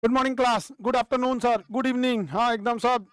Good morning class, good afternoon sir, good evening. हाँ एकदम सब।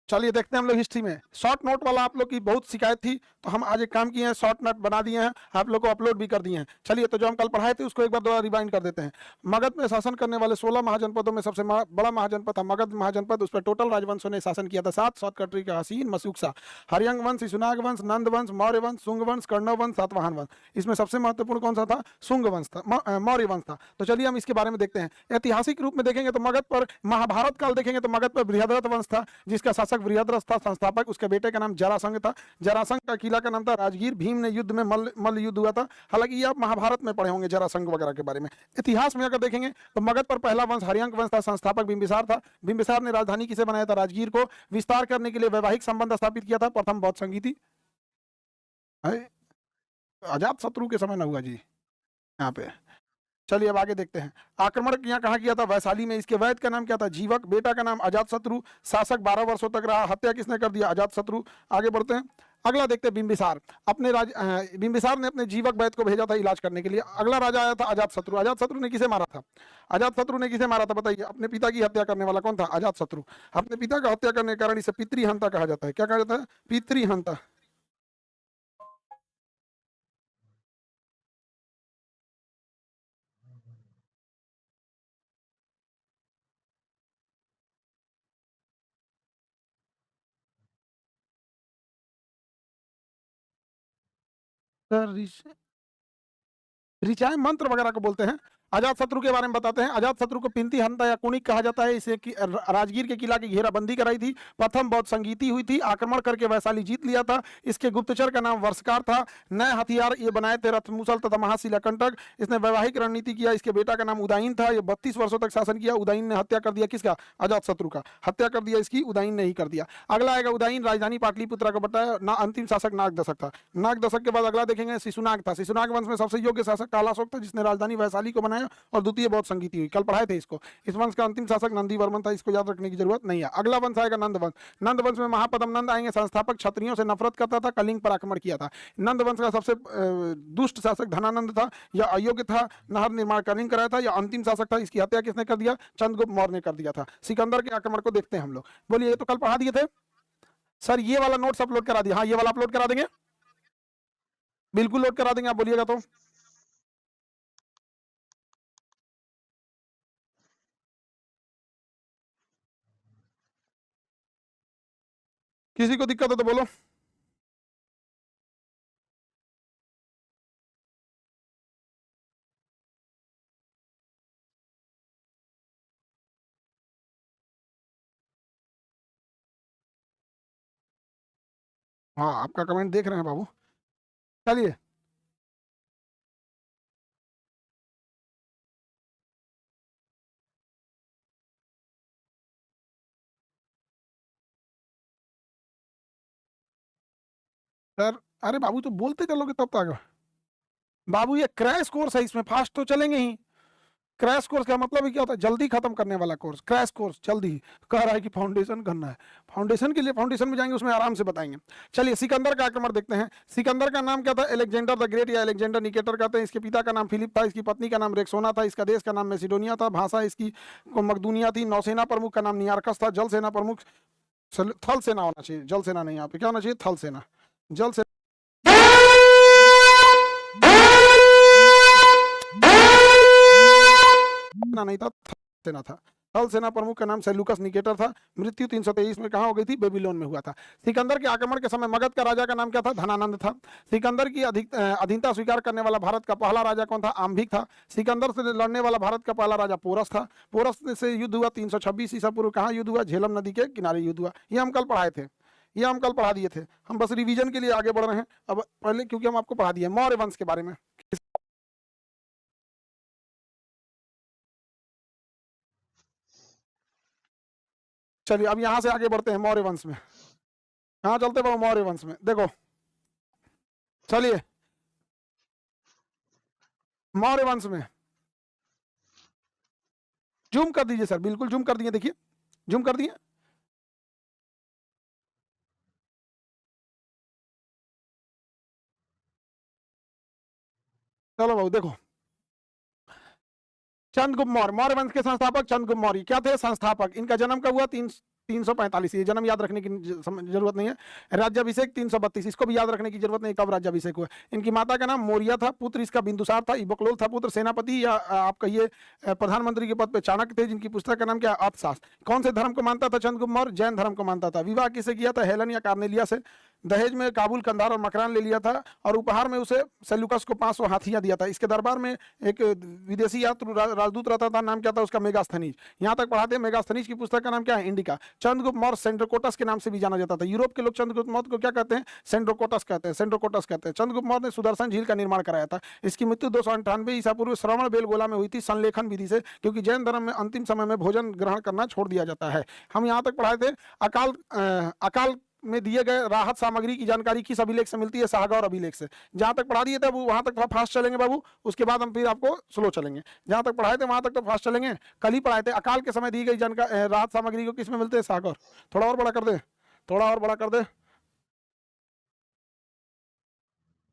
चलिए देखते हैं हम लोग हिस्ट्री में शॉर्ट नोट वाला। आप लोग की बहुत शिकायत थी तो हम आज एक काम किए हैं, शॉर्ट नोट बना दिए हैं, आप लोग को अपलोड भी कर दिए हैं। चलिए तो जो हम कल पढ़ाए थे उसको एक बार दोबारा रिवाइंड कर देते हैं। मगध में शासन करने वाले 16 महाजनपदों में सबसे बड़ा महाजनपद था मगध महाजनपद। उस पर टोटल राजवंशों ने शासन किया था 7। शॉर्टकट का हसीन मशूकसा, हरियंग वंश, शिशुनाग वंश, नंद वंश, मौर्य वंश, शुंग वंश, कर्ण वंश, सातवाहन वंश। इसमें सबसे महत्वपूर्ण कौन सा था? शुंग वंश था, मौर्य वंश था। तो चलिए हम इसके बारे में देखते हैं। ऐतिहासिक रूप में देखेंगे तो मगध पर, महाभारत काल देखेंगे तो मगध पर बृहद्रथ वंश था, जिसका शासक बृहद्रथ था। संस्थापक उसके बेटे का नाम जरासंघ था। जरासंघ का किला का नाम था राजगीर। भीम ने युद्ध में मल्ल युद्ध हुआ था। हालांकि ये आप महाभारत में पढ़े होंगे जरासंघ वगैरह के बारे में। इतिहास में अगर देखेंगे तो मगध पर पहला वंश हरियंक वंश था। संस्थापक बिंबिसार था। बिंबिसार ने राजधानी किसे बनाया था? राजगीर को। विस्तार करने के लिए वैवाहिक संबंध स्थापित किया था। प्रथम बौद्ध संगीति अजात शत्रु के समय न हुआ जी यहाँ पे। चलिए अब आगे देखते हैं। आक्रमण यहाँ कहाँ किया था? वैशाली में। इसके वैद्य का नाम क्या था? जीवक। बेटा का नाम अजातशत्रु। शासक 12 वर्षों तक रहा। हत्या किसने कर दिया? अजातशत्रु। आगे बढ़ते हैं। अगला देखते हैं बिंबिसार। बिंबिसार ने अपने जीवक वैद्य को भेजा था इलाज करने के लिए। अगला राजा आया था अजातशत्रु। अजातशत्रु ने किसे मारा था? अजातशत्रु ने किसे मारा था बताइए? अपने पिता की हत्या करने वाला कौन था? अजातशत्रु। अपने पिता का हत्या करने के कारण इसे पितृहंता कहा जाता है। क्या कहा जाता है? पितृहंता। सर ऋचाएं मंत्र वगैरह को बोलते हैं। अजात शत्रु के बारे में बताते हैं। अजात शत्रु को पिंती हंता या कुणिक कहा जाता है। इसे राजगीर के किला की घेराबंदी कराई थी। प्रथम बौद्ध संगीति हुई थी। आक्रमण करके वैशाली जीत लिया था। इसके गुप्तचर का नाम वर्षकार था। नए हथियार ये बनाए थे रथ मूसल तथा महाशिला कंटक। इसने वैवाहिक रणनीति किया। इसके बेटा का नाम उदयन था। ये 32 वर्षों तक शासन किया। उदयन ने हत्या कर दिया किसका? अजात शत्रु का। हत्या कर दिया इसकी, उदयन ने ही कर दिया। अगला आएगा उदयन राजधानी पाटलिपुत्रा को बताया ना। अंतिम शासक नाग दशक था। नाग दशक के बाद अगला देखेंगे शिशुनाग था। शिशुनाग वंश में सबसे योग्य शासक कालाशोक था, जिसने राजधानी वैशाली को बनाया और द्वितीय बौद्ध संगीति हुई। कल पढ़ाए थे इसको। इस वंश का अंतिम शासक नंदी वर्मन था। इसको याद रखने की जरूरत नहीं है। अगला वंश आएगा नंद वंश। नंद वंश में महापदम नंद आएंगे। संस्थापक क्षत्रियों से नफरत करता था, कलिंग पर आक्रमण किया था। नंद वंश का सबसे दुष्ट शासक धनानंद था। यह अयोग्य था, नहर निर्माण कलिंग कराया था। यह अंतिम शासक था। इसकी हत्या किसने कर दिया? चंद्रगुप्त मौर्य ने कर दिया था। सिकंदर के आक्रमण को देखते हैं हम लोग। बोलिए, ये तो कल पढ़ा दिए थे सर। ये वाला नोट्स अपलोड करा दिया? हाँ, ये वाला अपलोड करा देंगे। बिल्कुल लोड करा देंगे, आप बोलिएगा तो। किसी को दिक्कत हो तो बोलो। हाँ, आपका कमेंट देख रहे हैं बाबू। चलिए। सर, अरे बाबू तो बोलते चलोगे तब तक। बाबू ये क्रैश कोर्स है, इसमें फास्ट तो चलेंगे ही। क्रैश कोर्स का मतलब ही क्या होता है? जल्दी खत्म करने वाला कोर्स। क्रैश कोर्स जल्दी ही। कह रहा है कि फाउंडेशन करना है। फाउंडेशन के लिए फाउंडेशन में जाएंगे, उसमें आराम से बताएंगे। चलिए सिकंदर का आक्रमण देखते हैं। सिकंदर का नाम क्या था? एलेक्जेंडर द ग्रेट या एलेक्जेंडर निकेटर कहते हैं। इसके पिता का नाम फिलिप था। इसकी पत्नी का नाम रेक्सोना था। इसका देश का नाम मैसिडोनिया था। भाषा इसकी मकदूनिया थी। नौसेना प्रमुख का नाम नियारकस था। जल सेना प्रमुख थल सेना होना चाहिए, जल सेना नहीं। यहाँ पे क्या होना चाहिए? थल सेना। जल सेना नहीं था, थल सेना था। थल सेना प्रमुख का नाम सेल्यूकस निकेटर था। मृत्यु 323 में कहाँ हो गई थी? बेबीलोन में हुआ था। सिकंदर के आक्रमण के समय मगध का राजा का नाम क्या था? धनानंद था। सिकंदर की अधीनता स्वीकार करने वाला भारत का पहला राजा कौन था? आम्भिक था। सिकंदर से लड़ने वाला भारत का पहला राजा पोरस था। पोरस से युद्ध हुआ 326 ईसा पूर्व। कहाँ युद्ध हुआ? झेलम नदी के किनारे युद्ध हुआ। ये हम कल पढ़ाए थे। ये हम कल पढ़ा दिए थे। हम बस रिवीजन के लिए आगे बढ़ रहे हैं अब पहले, क्योंकि हम आपको पढ़ा दिए मौर्य वंश के बारे में। चलिए अब यहां से आगे बढ़ते हैं मौर्य वंश में। कहाँ चलते बाबू? मौर्य वंश में देखो। चलिए मौर्य वंश में जूम कर दीजिए सर, बिल्कुल जूम कर दिए, देखिए जूम कर दिए। चलो बाबू देखो। चंद्रगुप्त मौर्य, मौर्य वंश के संस्थापक चंद्रगुप्त मौर्य क्या थे? संस्थापक। इनका जन्म कब हुआ? 345। ये जन्म याद रखने की जरूरत नहीं है। राज्याभिषेक 332, इसको भी याद रखने की जरूरत नहीं कब राज्याभिषेक हुआ। इनकी माता का नाम मौर्य था, पुत्र इसका बिंदुसार था, बकलोल था पुत्र, सेनापति या आप कहिए प्रधानमंत्री के पद पे चाणक्य थे, जिनकी पुस्तक का नाम क्या? अर्थशास्त्र। कौन से धर्म को मानता था चंद्रगुप्त मौर्य? जैन धर्म को मानता था। विवाह किसे किया था? हेलन या कार्नेलिया से। दहेज में काबुल, कंधार और मकरान ले लिया था, और उपहार में उसे सेल्यूकस को 500 हाथियां दिया था। इसके दरबार में एक विदेशी यात्रु राजदूत रहता था, नाम क्या था उसका? मेगास्थनीज। यहाँ तक पढ़ाते हैं। मेगास्थनीज की पुस्तक का नाम क्या है? इंडिका। चंद्रगुप्त मौर्य सेंड्रोकोटस के नाम से भी जाना जाता था। यूरोप के लोग चंद्रगुप्त मौर्य को क्या कहते हैं? सेंड्रोकोटस कहते हैं, सेंड्रोकोटस कहते हैं। चंद्रगुप्त मौर्य ने सुदर्शन झील का निर्माण कराया था। इसकी मृत्यु 298 ईसा पूर्व श्रवण बेलगोला में हुई थी, संलेखन विधि से, क्योंकि जैन धर्म में अंतिम समय में भोजन ग्रहण करना छोड़ दिया जाता है। हम यहाँ तक पढ़ाए थे। अकाल में दिए गए राहत सामग्री की जानकारी किस अभिलेख से मिलती है? साहगौर अभिलेख से। जहां तक पढ़ा दिए थे वहां तक थोड़ा फास्ट चलेंगे बाबू, उसके बाद हम फिर आपको स्लो चलेंगे। जहां तक पढ़ाए थे वहां तक तो फास्ट चलेंगे। कल ही पढ़ाए थे अकाल के समय दी गई जानकारी राहत सामग्री को किस में मिलते हैं? साहगौर। थोड़ा और बड़ा कर दे, थोड़ा और बड़ा कर दे,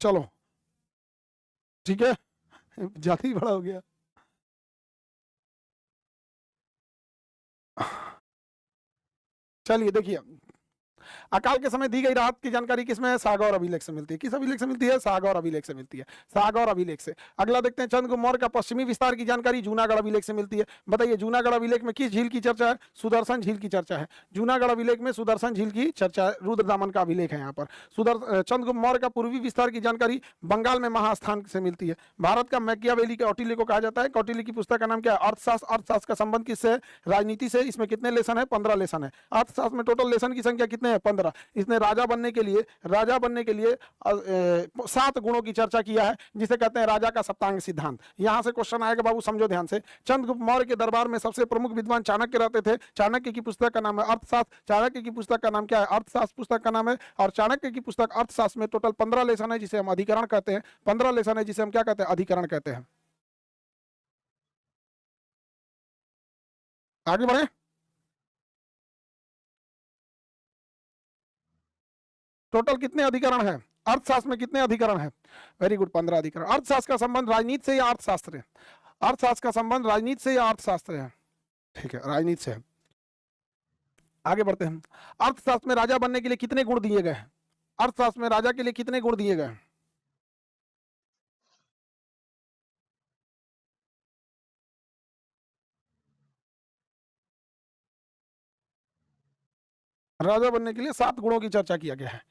चलो ठीक है। ज्यादा ही बड़ा हो गया। चलिए देखिए, अकाल के समय दी गई राहत की जानकारी किसमें है? साहगौर अभिलेख से मिलती है। किस अभिलेख से मिलती है? साहगौर अभिलेख से मिलती है, साहगौर अभिलेख से। अगला देखते हैं, चंद्रगुप्त मौर्य का पश्चिमी विस्तार की जानकारी जूनागढ़ अभिलेख से मिलती है। बताइए जूनागढ़ अभिलेख में किस झील की चर्चा है? सुदर्शन झील की चर्चा है। जूनागढ़ अभिलेख में सुदर्शन झील की चर्चा है। रुद्रदामन का अभिलेख है यहाँ पर। चंद्रगुप्त मौर्य का पूर्वी विस्तार की जानकारी बंगाल में महास्थान से मिलती है। भारत का मैकियावेली के कौटिल्य को कहा जाता है। कौटिल्य की पुस्तक का नाम क्या है? अर्थशास्त्र। अर्थशास्त्र का संबंध किससे है? राजनीति से। इसमें कितने लेसन है? 15 लेसन है। अर्थशास्त्र में टोटल लेसन की संख्या कितने हैं? 15। इसने राजा बनने के लिए 7 गुणों की चर्चा किया है, जिसे कहते हैं राजा का सप्तांग सिद्धांत। यहां से क्वेश्चन आएगा बाबू, समझो ध्यान से। चंद्रगुप्त मौर्य के दरबार में सबसे प्रमुख विद्वान चाणक्य रहते थे। चाणक्य की पुस्तक का नाम है अर्थशास्त्र। चाणक्य की पुस्तक का नाम क्या है? अर्थशास्त्र पुस्तक का नाम है। और चाणक्य की पुस्तक अर्थशास्त्र में टोटल 15 लेसन है, जिसे हम अधिकरण कहते हैं। 15 लेसन है, जिसे हम क्या कहते हैं? अधिकरण कहते हैं। आगे बढ़े। टोटल कितने अधिकरण है अर्थशास्त्र में? कितने अधिकरण है? वेरी गुड, 15 अधिकरण। अर्थशास्त्र का संबंध राजनीति से या अर्थशास्त्र है? अर्थशास्त्र का संबंध राजनीति से या अर्थशास्त्र है? ठीक है, राजनीति से है। आगे बढ़ते हैं। अर्थशास्त्र में राजा बनने के लिए कितने गुण दिए गए हैं? अर्थशास्त्र में राजा के लिए कितने गुण दिए गए? राजा बनने के लिए 7 गुणों की चर्चा किया गया है।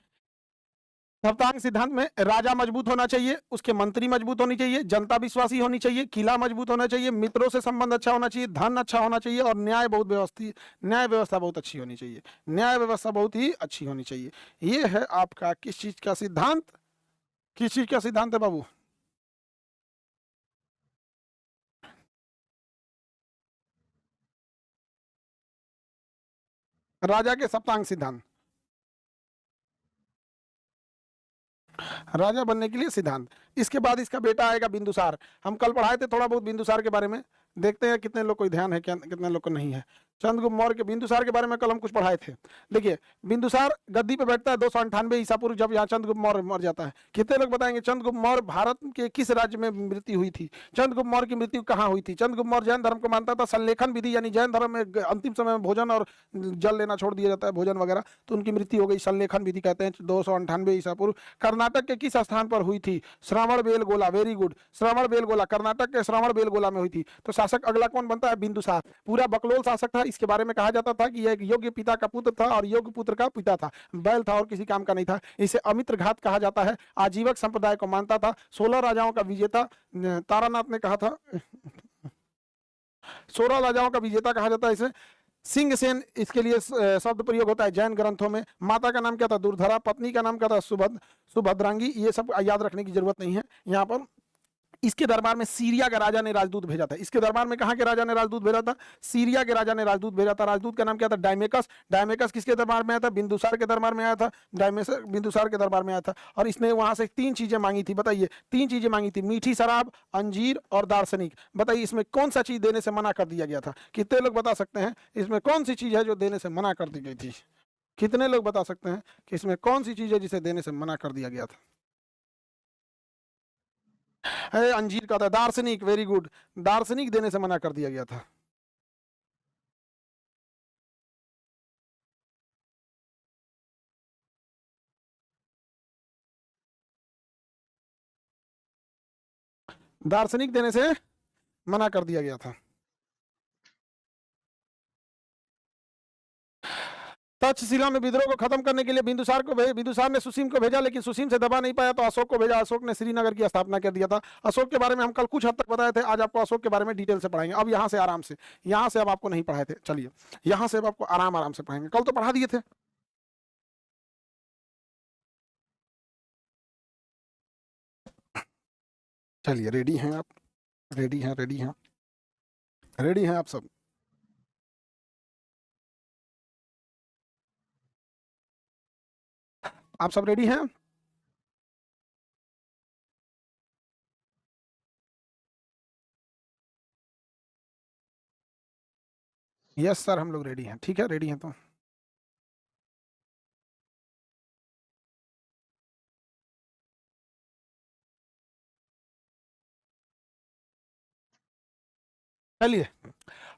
सप्तांग सिद्धांत में राजा मजबूत होना चाहिए, उसके मंत्री मजबूत होनी चाहिए, जनता विश्वासी होनी चाहिए, किला मजबूत होना चाहिए, मित्रों से संबंध अच्छा होना चाहिए, धन अच्छा होना चाहिए, और न्याय व्यवस्था बहुत अच्छी होनी चाहिए। न्याय व्यवस्था बहुत ही अच्छी होनी चाहिए। ये है आपका किस चीज का सिद्धांत? किस चीज का सिद्धांत है बाबू? राजा के सप्तांग सिद्धांत। राजा बनने के लिए सिद्धांत। इसके बाद इसका बेटा आएगा बिंदुसार। हम कल पढ़ाए थे थोड़ा बहुत बिंदुसार के बारे में, देखते हैं कितने लोग को ध्यान है, क्या कितने लोग को नहीं है। चंद्रगुप्त मौर्य के बिंदुसार के बारे में कल हम कुछ पढ़ाए थे। देखिए बिंदुसार गद्दी पे बैठता है 298 ईसा पूर्व, जब यहाँ चंद्रगुप्त मौर्य मर जाता है। कितने लोग बताएंगे चंद्रगुप्त मौर्य भारत के किस राज्य में मृत्यु हुई थी? चंद्रगुप्त मौर्य की मृत्यु कहाँ हुई थी? चंद्रगुप्त मौर्य जैन धर्म को मानता था। संलेखन विधि यानी जैन धर्म में अंतिम समय में भोजन और जल लेना छोड़ दिया जाता है, भोजन वगैरह, तो उनकी मृत्यु हो गई। संलेखन विधि कहते हैं। 298 ईसा पूर्व। कर्नाटक के किस स्थान पर हुई थी? श्रवण बेलगोला। वेरी गुड, श्रवण बेलगोला, कर्नाटक के श्रवण बेलगोला में हुई थी। तो शासक अगला कौन बनता है? बिंदुसार। पूरा बकलोल शासक था। इसके बारे में कहा जाता था कि यह एक योग्य पिता का पुत्र था और योग्य पुत्र का पिता था। बैल था और किसी काम का नहीं था। इसे अमित्र घात कहा जाता है। आजीवक संप्रदाय को मानता था। 16 राजाओं का विजेता तारानाथ ने कहा था। 16 राजाओं का विजेता कहा जाता है इसे। सिंह सेन इसके लिए शब्द प्रयोग होता है जैन ग्रंथों में। माता का नाम क्या था? दुर्धरा। पत्नी का नाम क्या था? सुभद्रांगी। ये सब याद रखने की जरूरत नहीं है यहाँ पर। इसके दरबार में सीरिया का राजा ने राजदूत भेजा था। इसके दरबार में कहाँ के राजा ने राजदूत भेजा था? सीरिया के राजा ने राजदूत भेजा था। राजदूत का नाम क्या था? डायमेकस। डायमेकस किसके दरबार में आया था? बिंदुसार के दरबार में आया था। डायमेकस बिंदुसार के दरबार में आया था, और इसने वहां से 3 चीजें मांगी थी। बताइए 3 चीजें मांगी थी, मीठी शराब, अंजीर और दार्शनिक। बताइए इसमें कौन सा चीज देने से मना कर दिया गया था? कितने लोग बता सकते हैं इसमें कौन सी चीज है जो देने से मना कर दी गई थी? कितने लोग बता सकते हैं कि इसमें कौन सी चीज है जिसे देने से मना कर दिया गया था? है अंजीर का था। दार्शनिक, वेरी गुड, दार्शनिक देने से मना कर दिया गया था। दार्शनिक देने से मना कर दिया गया था। तक्षशिला में विद्रोह को खत्म करने के लिए बिंदुसार ने सुसीम को भेजा, लेकिन सुसीम से दबा नहीं पाया तो अशोक को भेजा। अशोक ने श्रीनगर की स्थापना कर दिया था। अशोक के बारे में हम कल कुछ हद तक बताए थे, आज आपको अशोक के बारे में डिटेल से पढ़ाएंगे। अब यहाँ से आराम से, यहाँ से अब आपको नहीं पढ़ाए थे, चलिए यहाँ से अब आपको आराम आराम से पढ़ाएंगे, कल तो पढ़ा दिए थे। चलिए रेडी हैं आप, रेडी हैं, रेडी हैं, रेडी हैं आप सब? आप सब रेडी हैं? यस सर, हम लोग रेडी हैं। ठीक है, रेडी हैं तो चलिए।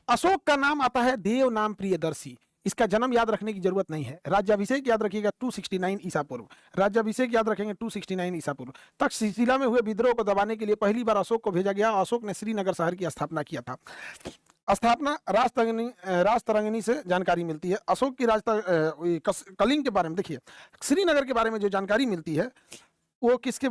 अशोक का नाम आता है देव नाम प्रियदर्शी। इसका जन्म याद रखने की जरूरत नहीं है। राज्याभिषेक याद रखिएगा 269 ईसा पूर्व। राज्याभिषेक याद रखेंगे 269 ईसा पूर्व। तक्षशिला में हुए विद्रोह को दबाने के लिए पहली बार अशोक को भेजा गया। अशोक ने श्रीनगर शहर की स्थापना किया था। स्थापना राजतरंगिणी से जानकारी मिलती है। अशोक की कलिंग के बारे में देखिए, श्रीनगर के बारे में जो जानकारी मिलती है वो किसके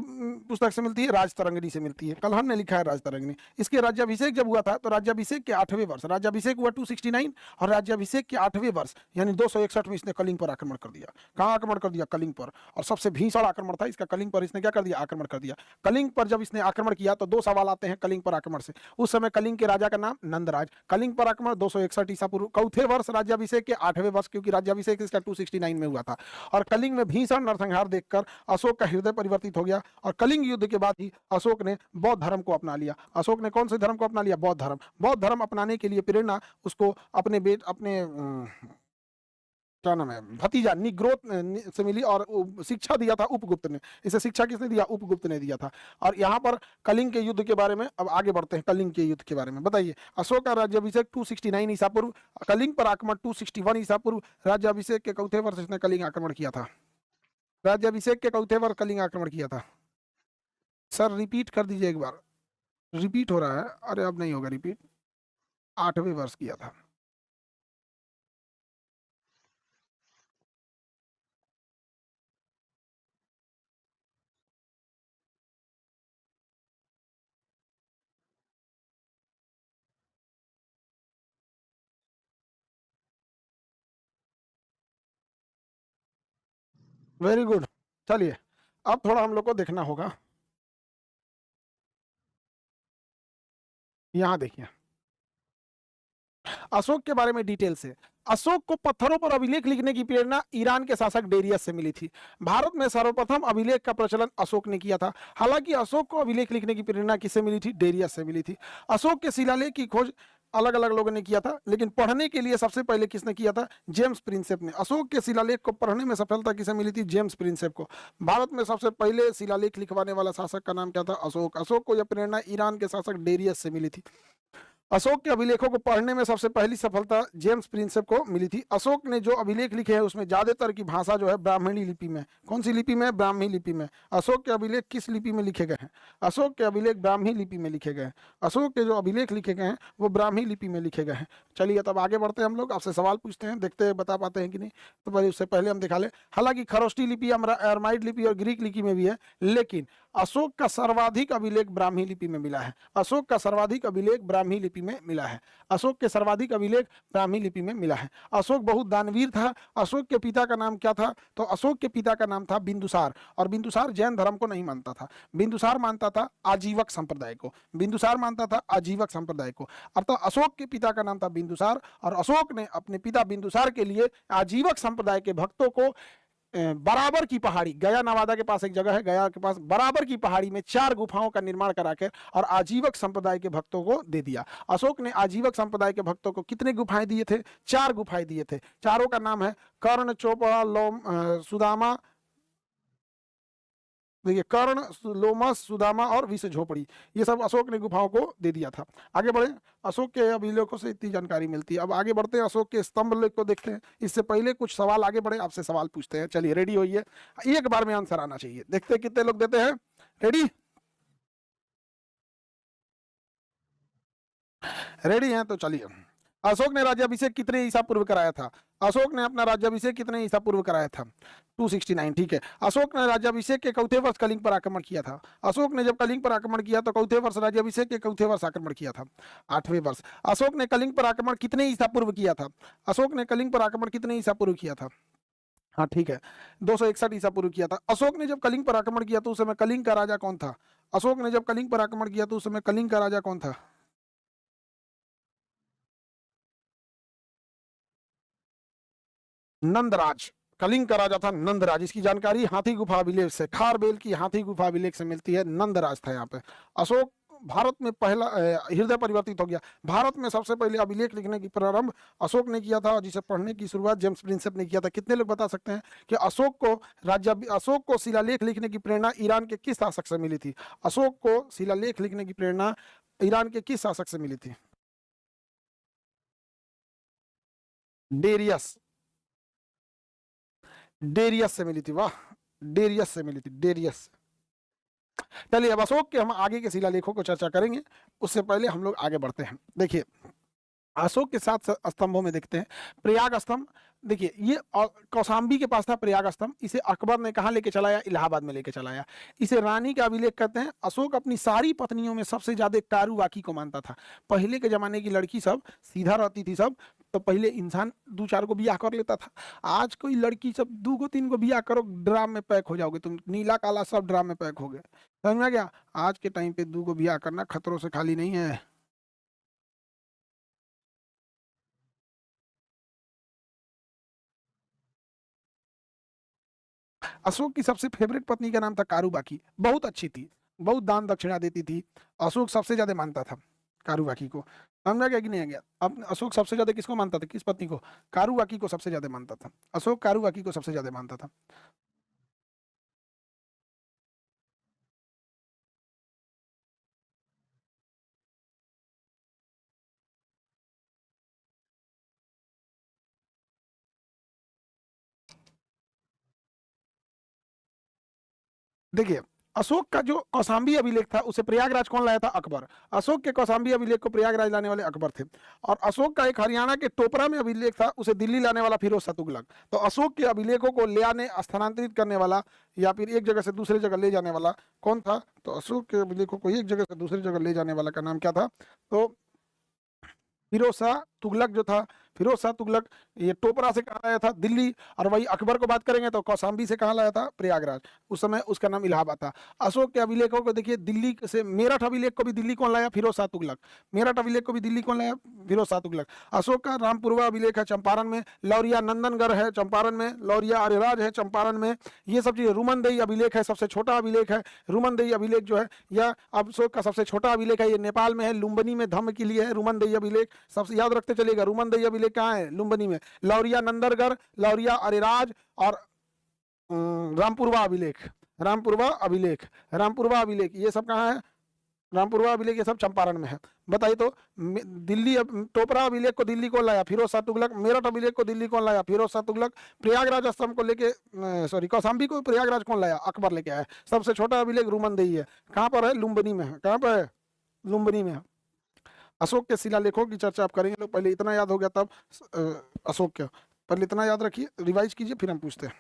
पुस्तक से मिलती है? राजतरंगिणी से मिलती है। कलहन ने लिखा है राजतरंगिणी। इसके राज्याभिषेक जब हुआ था तो राज्याभिषेक के 8वें वर्ष, राज्याभिषेक हुआ 269 और राज्याभिषेक के 8वें वर्ष यानी 261 में इसने कलिंग पर आक्रमण कर दिया। कहाँ आक्रमण कर दिया? कलिंग पर। और सबसे भीषण आक्रमण था इसका कलिंग पर। इसने क्या कर दिया? आक्रमण कर दिया। कलिंग पर जब इसने आक्रमण किया तो 2 सवाल आते हैं कलिंग पर आक्रमण से। उस समय कलिंग के राजा का नाम नंदराज। कलिंग पर आक्रमण 261 ईसा पूर्व, चौथे वर्ष राज्याभिषेक के 8वें वर्ष, क्योंकि राज्याभिषेक इसका 269 में हुआ था। और कलिंग में भीषण नरसंहार देखकर अशोक का हृदय परिवर्तित हो गया और कलिंग युद्ध के बाद ही अशोक ने बौद्ध धर्म को अपना लिया। अशोक ने कौन से धर्म को अपना लिया? बौद्ध धर्म। बौद्ध धर्म अपनाने के लिए प्रेरणा उसको अपने क्या नाम है, भतीजा निग्रोध से मिली और शिक्षा दिया था उपगुप्त ने। इसे शिक्षा किसने दिया? उपगुप्त ने दिया था। और यहाँ पर कलिंग के युद्ध के बारे में अब आगे बढ़ते हैं। कलिंग के युद्ध के बारे में बताइए। अशोक का राज्याभिषेक 269 ईसा पूर्व, कलिंग पर आक्रमण 261 ईसा पूर्व। राज्याभिषेक के चौथे वर्ष इसने कलिंग आक्रमण किया था। राज्याभिषेक के चौथे वर्ष कलिंग आक्रमण किया था। सर रिपीट कर दीजिए एक बार, रिपीट हो रहा है। अरे अब नहीं होगा रिपीट। 8वें वर्ष किया था। Very good. चलिए अब थोड़ा हम लोग को देखना होगा। यहां देखिए अशोक के बारे में डिटेल से। अशोक को पत्थरों पर अभिलेख लिखने की प्रेरणा ईरान के शासक डेरियस से मिली थी। भारत में सर्वप्रथम अभिलेख का प्रचलन अशोक ने किया था। हालांकि अशोक को अभिलेख लिखने की प्रेरणा किससे मिली थी? डेरियस से मिली थी। अशोक के शिलालेख की खोज अलग अलग लोगों ने किया था, लेकिन पढ़ने के लिए सबसे पहले किसने किया था? जेम्स प्रिंसेप ने। अशोक के शिलालेख को पढ़ने में सफलता किसे मिली थी? जेम्स प्रिंसेप को। भारत में सबसे पहले शिलालेख लिखवाने वाला शासक का नाम क्या था? अशोक। अशोक को यह प्रेरणा ईरान के शासक डेरियस से मिली थी। अशोक के अभिलेखों को पढ़ने में सबसे पहली सफलता जेम्स प्रिंसेप को मिली थी। अशोक ने जो अभिलेख लिखे हैं उसमें ज्यादातर की भाषा जो है ब्राह्मणी लिपि में। कौन सी लिपि में? ब्राह्मी लिपि में। अशोक के अभिलेख किस लिपि में लिखे गए हैं? अशोक के अभिलेख ब्राह्मी लिपि में लिखे गए हैं। अशोक के जो अभिलेख लिखे गए हैं वो ब्राह्मी लिपि में लिखे गए हैं। चलिए तब आगे बढ़ते हैं हम लोग, आपसे सवाल पूछते हैं, देखते हैं बता पाते हैं कि नहीं। तो पहले उससे पहले हम दिखा ले। हालांकि खरोष्टी लिपि, अरमाइड लिपि और ग्रीक लिपि में भी है, लेकिन अशोक का सर्वाधिक अभिलेख ब्राह्मी लिपि में मिला है। अशोक का सर्वाधिक अभिलेख ब्राह्मी लिपि में मिला है। अशोक के सर्वाधिक अभिलेख ब्राह्मी लिपि में मिला है। अशोक बहुत दानवीर था। अशोक के पिता का नाम क्या था? तो अशोक के पिता का नाम था बिंदुसार। और बिंदुसार जैन धर्म को नहीं मानता था। बिंदुसार मानता था आजीवक संप्रदाय को। बिंदुसार मानता था आजीवक संप्रदाय को। अर्थात अशोक के पिता का नाम था बिंदुसार और अशोक ने अपने पिता बिंदुसार के लिए आजीवक संप्रदाय के भक्तों को बराबर की पहाड़ी, गया नवादा के पास एक जगह है, गया के पास बराबर की पहाड़ी में 4 गुफाओं का निर्माण कराकर और आजीवक संप्रदाय के भक्तों को दे दिया। अशोक ने आजीवक संप्रदाय के भक्तों को कितने गुफाएं दिए थे? 4 गुफाएं दिए थे। चारों का नाम है कर्ण, चोपड़ा, लोम, सुदामा, देखिए कर्ण, लोमस, सुदामा और विष झोपड़ी, ये सब अशोक ने गुफाओं को दे दिया था। आगे बढ़े, अशोक के अभिलेखों से इतनी जानकारी मिलती है। अब आगे बढ़ते हैं, अशोक के स्तंभ लेख को देखते हैं। इससे पहले कुछ सवाल आगे बढ़े, आपसे सवाल पूछते हैं। चलिए रेडी होइए, एक बार में आंसर आना चाहिए। देखते हैं कितने लोग देते हैं। रेडी, रेडी हैं तो चलिए। अशोक ने राज्याभिषेक कितने ईसा पूर्व कराया था? अशोक ने अपना राज्याभिषेक कितने ईसा पूर्व कराया था? 269, ठीक है। अशोक ने राज्याभिषेक के चौथे वर्ष कलिंग पर आक्रमण किया था? अशोक ने जब कलिंग पर आक्रमण किया तो चौथे वर्ष, राज्याभिषेक के चौथे वर्ष आक्रमण किया था? 8वें वर्ष। अशोक ने कलिंग पर आक्रमण कितने ईसा पूर्व किया था? अशोक ने कलिंग पर आक्रमण कितने ईसा पूर्व किया था? हाँ ठीक है, 261 ईसा पूर्व किया था। अशोक ने जब कलिंग पर आक्रमण किया तो उस समय कलिंग का राजा कौन था? अशोक ने जब कलिंग पर आक्रमण किया तो उस समय कलिंग का राजा कौन था? नंदराज। कलिंग का राजा था नंदराज। इसकी जानकारी हाथी गुफा अभिलेख से, खारबेल की हाथी गुफा अभिलेख से मिलती है। नंदराज था यहाँ पे। अशोक भारत में पहला हृदय परिवर्तित हो गया। भारत में सबसे पहले अभिलेख लिखने की प्रारंभ अशोक ने किया था, जिसे पढ़ने की शुरुआत जेम्स प्रिंसेप ने किया था। कितने लोग बता सकते हैं कि अशोक को शिलालेख लिखने की प्रेरणा ईरान के किस शासक से मिली थी? अशोक को शिलालेख लिखने की प्रेरणा ईरान के किस शासक से मिली थी? डेरियस। डेरियस से मिली थी, वाह, डेरियस से मिली थी, डेरियस। चलिए अब अशोक के हम आगे के शिलालेखों को चर्चा करेंगे, उससे पहले हम लोग आगे बढ़ते हैं। देखिए अशोक के सात स्तंभों में देखते हैं प्रयाग स्तंभ। देखिए ये कौशाम्बी के पास था प्रयाग स्तंभ। इसे अकबर ने कहाँ लेके चलाया? इलाहाबाद में लेके चलाया। इसे रानी का अभिलेख कहते हैं। अशोक अपनी सारी पत्नियों में सबसे ज्यादा कारुवाकी को मानता था। पहले के जमाने की लड़की सब सीधा रहती थी सब, तो पहले इंसान दो चार को बियाह कर लेता था। आज कोई लड़की सब दो को तीन को बियाह करो, ड्राम में पैक हो जाओगे तुम, नीला काला सब ड्राम में पैक हो गए। समझ में आ गया? आज के टाइम पे दो को बियाह करना खतरों से खाली नहीं है। अशोक की सबसे फेवरेट पत्नी का नाम था कारुबाकी। बहुत अच्छी थी, बहुत दान दक्षिणा देती थी। अशोक सबसे ज्यादा मानता था कारुबाकी को। समझा गया कि नहीं आ गया? अब अशोक सबसे ज्यादा किसको मानता था, किस पत्नी को? कारुबाकी को सबसे ज्यादा मानता था। अशोक कारुबाकी को सबसे ज्यादा मानता था। देखिए अशोक का जो कौशाम्बी अभिलेख था उसे प्रयागराज कौन लाया था? अकबर। अशोक के कौशाम्बी अभिलेख को प्रयागराज लाने वाले अकबर थे। और अशोक का एक हरियाणा के टोपरा में अभिलेख था, उसे दिल्ली लाने वाला फिरोज शाह तुगलक। तो अशोक के अभिलेखों को ले आने, स्थानांतरित करने वाला या फिर एक जगह से दूसरी जगह ले जाने वाला कौन था? तो अशोक के अभिलेखों को एक जगह से दूसरी जगह ले जाने वाला का नाम क्या था? तो फिरोज शाह तुगलक जो था, फिरोज शाह तुगलक, ये टोपरा से कहा लाया था? दिल्ली। और वही अकबर को बात करेंगे तो कौशाम्बी से कहा लाया था? प्रयागराज। उस समय उसका नाम इलाहाबाद था। अशोक के अभिलेखों को देखिए, दिल्ली से मेरठ अभिलेख को भी दिल्ली कौन लाया? फिरोज शाह तुगलक। मेरठ अभिलेख को भी दिल्ली कौन लाया? फिरोज शाह तुगलक। अशोक का रामपुरवा अभिलेख है चंपारण में, लौरिया नंदनगढ़ है चंपारण में, लौरिया अरेराज है चंपारण में। ये सब चीजें, रुमनदेही अभिलेख है, सबसे छोटा अभिलेख है। रुमनदेही अभिलेख जो है, यह अशोक का सबसे छोटा अभिलेख है। ये नेपाल में है, लुम्बिनी में धम्म के लिए है रुमनदेही अभिलेख। सबसे याद रखते चलेगा, रुमनदेही अभिलेख कहाँ है? लुम्बिनी में। लौरिया नंदनगढ़, लौरिया अरेराज और रामपुरवा अभिलेख, रामपुरवा अभिलेख, रामपुरवा अभिलेख, ये सब कहाँ है? रामपुरवा अभिलेख ये सब चंपारण में है। बताइए तो, दिल्ली टोपरा अभिलेख को दिल्ली कौन लाया? फिरोज शाह तुगलक। मेरठ अभिलेख को दिल्ली कौन लाया? फिरोज शाह तुगलक। प्रयागराज स्तंभ को लेके, सॉरी, कौशाम्बी को प्रयागराज कौन लाया? अकबर लेके आया। सबसे छोटा अभिलेख रुमनदेही है। कहाँ पर है? लुम्बिनी में है। कहाँ पर है? लुम्बिनी में है। अशोक के शिलालेखों की चर्चा आप करेंगे लोग, पहले इतना याद हो गया तब अशोक का, पहले इतना याद रखिए, रिवाइज कीजिए, फिर हम पूछते हैं।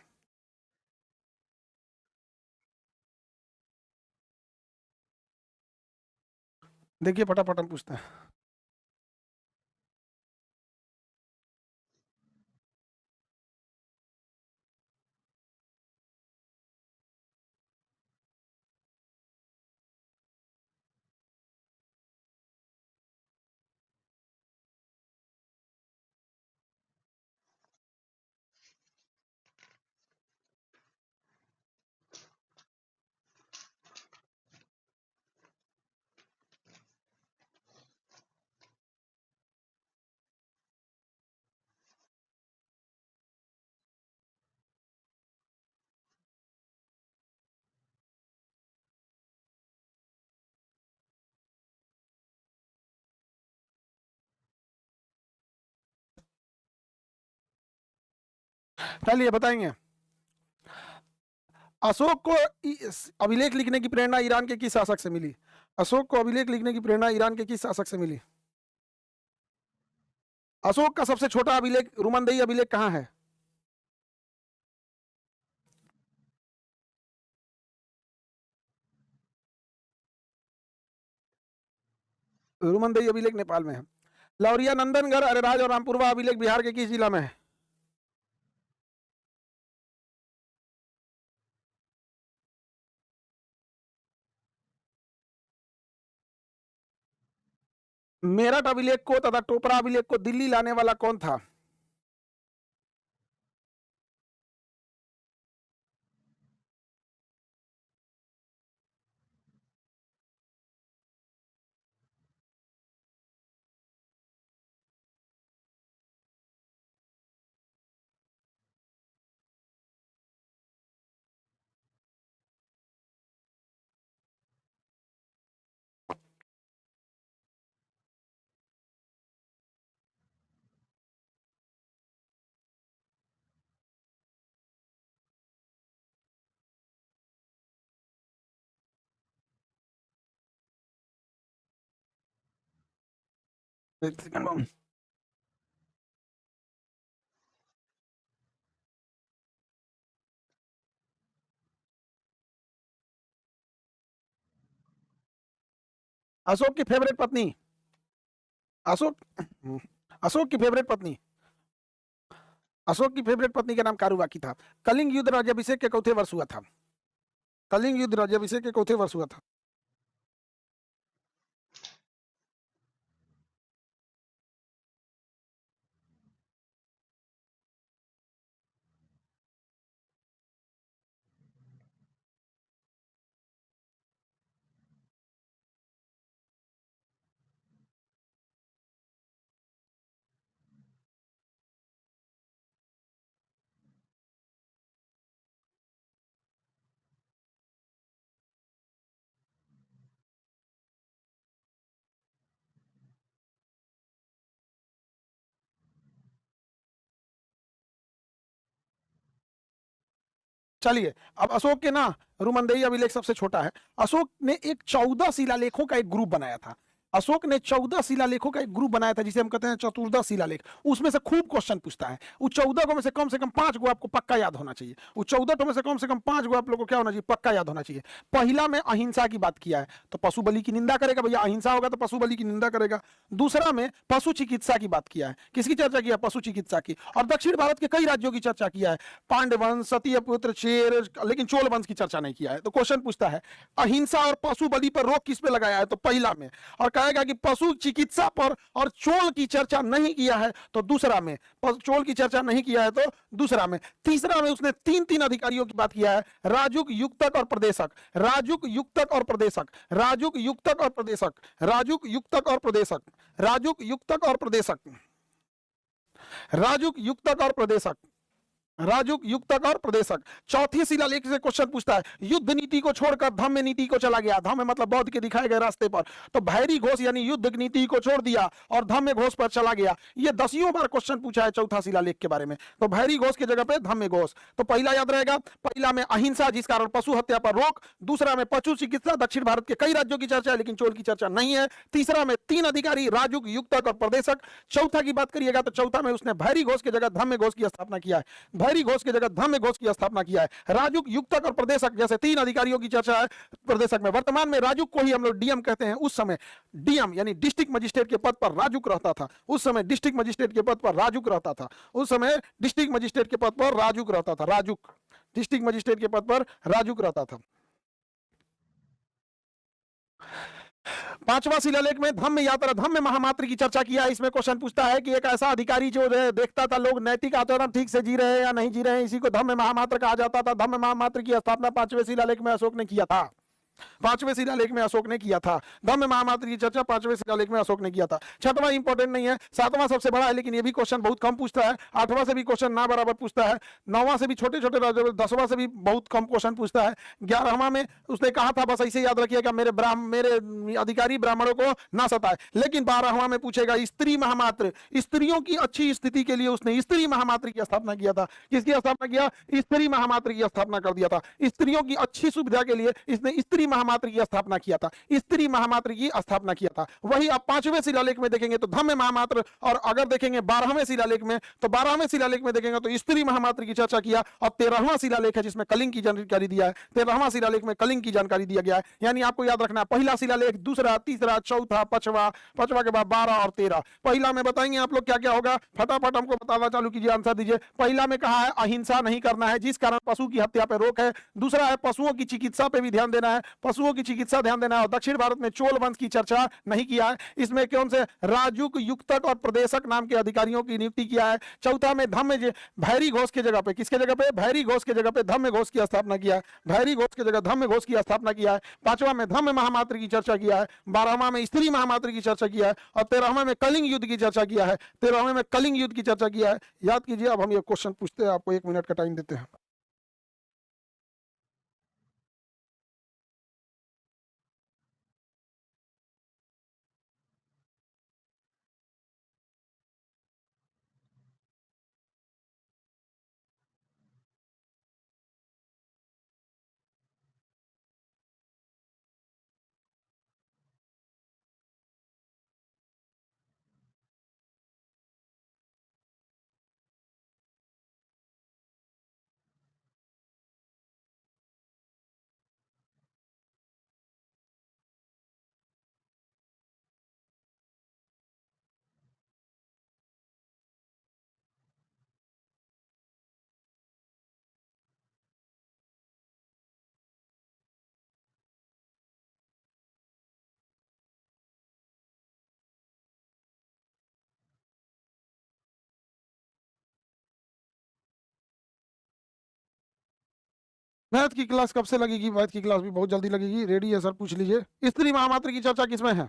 देखिए फटाफट हम पूछते हैं। चलिए बताएंगे। अशोक को अभिलेख लिखने की प्रेरणा ईरान के किस शासक से मिली? अशोक को अभिलेख लिखने की प्रेरणा ईरान के किस शासक से मिली? अशोक का सबसे छोटा अभिलेख रुमनदेही अभिलेख कहाँ है? रुमनदेही अभिलेख नेपाल में है। लौरिया, नंदनगढ़, अरेराज और रामपुरवा अभिलेख बिहार के किस जिला में है? मेरठ अभिलेख को तथा टोपरा अभिलेख को दिल्ली लाने वाला कौन था? एक सेकंड। अशोक की फेवरेट पत्नी, अशोक अशोक की फेवरेट पत्नी, अशोक की फेवरेट पत्नी का नाम कारुबाकी था। कलिंग युद्ध राज्याभिषेक के चौथे वर्ष हुआ था? कलिंग युद्ध राज्याभिषेक के चौथे वर्ष हुआ था? चलिए, अब अशोक के ना रुमनदेही अभिलेख सबसे छोटा है। अशोक ने एक 14 शिलालेखों का एक ग्रुप बनाया था। अशोक ने 14 शिलालेखों का एक ग्रुप बनाया था जिसे हम कहते हैं चतुर्दश शिलालेख। उसमें से खूब क्वेश्चन पूछता है। उस 14 को में से कम 5 गो आपको पक्का याद होना चाहिए। उस 14 में से कम 5 गो आप लोगों को क्या होना चाहिए? पक्का याद होना चाहिए। पहला में अहिंसा की बात किया है, तो पशु बलि की निंदा करेगा भैया। अहिंसा होगा तो पशु बलि की निंदा करेगा। दूसरा में पशु चिकित्सा की बात किया है। किसकी चर्चा किया? पशु चिकित्सा की। और दक्षिण भारत के कई राज्यों की चर्चा किया है। पांड्य वंश, सतीय पुत्र, चेर, लेकिन चोल वंश की चर्चा नहीं किया है। तो क्वेश्चन पूछता है अहिंसा और पशु बलि पर रोक किस पे लगाया है? तो पहला में। और कहेगा कि पशु चिकित्सा पर और चोल की चर्चा नहीं किया है तो दूसरा में। चोल की चर्चा नहीं किया है तो दूसरा में। तीसरा में उसने तीन अधिकारियों की बात किया है। राजुक, युक्तक और प्रदेशक। राजुक, युक्तक और प्रदेशक। राजुक, युक्तक और प्रदेशक। राजुक, युक्तक और प्रदेशक। राजुक, युक्तक और प्रदेशक। राजुक, युक्तक और प्रदेशक। राजुक, युक्तक और प्रदेशक। चौथी शिलालेख से क्वेश्चन पूछता है युद्ध नीति को छोड़कर धम्म नीति को चला गया। धम्म मतलब बौद्ध के दिखाए गए रास्ते पर। तो भैरी घोष यानी युद्ध नीति को छोड़ दिया और धम्म घोष पर चला गया। ये 10 बार क्वेश्चन पूछा है चौथा शिलालेख के बारे में। तो भैरी घोष की जगह पे धम्म घोष। तो पहला याद रहेगा, पहला में अहिंसा जिस कारण पशु हत्या पर रोक। दूसरा में पशु चिकित्सा, दक्षिण भारत के कई राज्यों की चर्चा है लेकिन चोल की चर्चा नहीं है। तीसरा में 3 अधिकारी राजुक, युक्तक और प्रदेशक। चौथा की बात करिएगा तो चौथा में उसने भैरी घोष की जगह धम्म घोष की स्थापना किया है। भैरी घोष की जगह धम्म घोष की स्थापना किया है। राजुक, युक्तक और प्रदेशक जैसे 3 अधिकारियों की चर्चा है प्रदेशक में। वर्तमान में राजुक को ही हम लोग डीएम कहते हैं। उस समय डीएम यानी डिस्ट्रिक्ट मजिस्ट्रेट के पद पर राजुक रहता था। उस समय डिस्ट्रिक्ट मजिस्ट्रेट के पद पर राजुक रहता था। उस समय डिस्ट्रिक्ट मजिस्ट्रेट के पद पर राजुक रहता था। राजुक, डिस्ट्रिक्ट मजिस्ट्रेट के पद पर राजुक रहता था। 5वां शिलालेख में धम्म यात्रा, धम्म महामात्र की चर्चा किया है। इसमें क्वेश्चन पूछता है कि एक ऐसा अधिकारी जो देखता था लोग नैतिक आचरण ठीक से जी रहे हैं या नहीं जी रहे हैं, इसी को धम्म महामात्र कहा जाता था। धम्म महामात्र की स्थापना 5वें शिलालेख में अशोक ने किया था। पांचवें शिलालेख में अशोक ने किया था। धम्म महामात्र की चर्चा पांचवें शिलालेख में अशोक ने किया था। छठवां इंपॉर्टेंट नहीं है, सातवां सबसे बड़ा है, लेकिन ये भी क्वेश्चन बहुत कम पूछता है। आठवां से भी क्वेश्चन ना बराबर पूछता है, नौवां से भी छोटे छोटे, 10वां से भी बहुत कम क्वेश्चन पूछता है। 11वां में उसने कहा था, बस ऐसे याद रखिएगा, मेरे अधिकारी ब्राह्मणों को ना सताए। लेकिन 12वां में पूछेगा स्त्री महामात्र, स्त्रियों की अच्छी स्थिति के लिए उसने स्त्री महामात्र की स्थापना किया था। किसकी स्थापना किया? स्त्री महामात्र की स्थापना कर दिया था। स्त्रियों की अच्छी सुविधा के लिए इसने स्त्री महामात्र की स्थापना किया था, स्त्री महामात्र की स्थापना किया था। वही आप पांचवें शिलालेख में देखेंगे तो धम्म महामात्र, और अगर देखेंगे 12वें शिलालेख में तो 12वें शिलालेख में देखेंगे तो स्त्री महामात्र की चर्चा किया। और 13वां शिलालेख है जिसमें कलिंग की जानकारी दिया है, 13वां शिलालेख में कलिंग की जानकारी दिया गया है। यानी आपको याद रखना है, पहला शिलालेख, दूसरा, तीसरा, चौथा, पांचवा, पांचवा के बाद 12 और 13। पहला में बताएंगे आप लोग क्या क्या होगा, फटाफट हमको बताना चालू कीजिए, आंसर दीजिए। पहला में कहा है अहिंसा नहीं करना है, जिस कारण पशु की हत्या पर रोक है। दूसरा है पशुओं की चिकित्सा पे भी ध्यान देना है, पशुओं की चिकित्सा ध्यान देना है। और दक्षिण भारत में चोल वंश की चर्चा नहीं किया है, इसमें कौन से राजुक, युक्तक और प्रदेशक नाम के अधिकारियों की नियुक्ति किया है। चौथा में धम्म भैरी घोष के जगह पे, किसके जगह पे? भैरी घोष के जगह पे धम्म घोष की स्थापना किया है, भैरी घोष के जगह धम्म घोष की स्थापना किया है। पांचवा में धम्म महामात्र की चर्चा किया है, 12वां में स्त्री महामात्र की चर्चा किया है, और 13वां में कलिंग युद्ध की चर्चा किया है, 13वें में कलिंग युद्ध की चर्चा किया है। याद कीजिए। अब हम ये क्वेश्चन पूछते हैं, आपको 1 मिनट का टाइम देते हैं। मैथ की क्लास कब से लगेगी? मैथ की क्लास भी बहुत जल्दी लगेगी। रेडी है सर? पूछ लीजिए। स्त्री महामात्र की चर्चा किसमें है?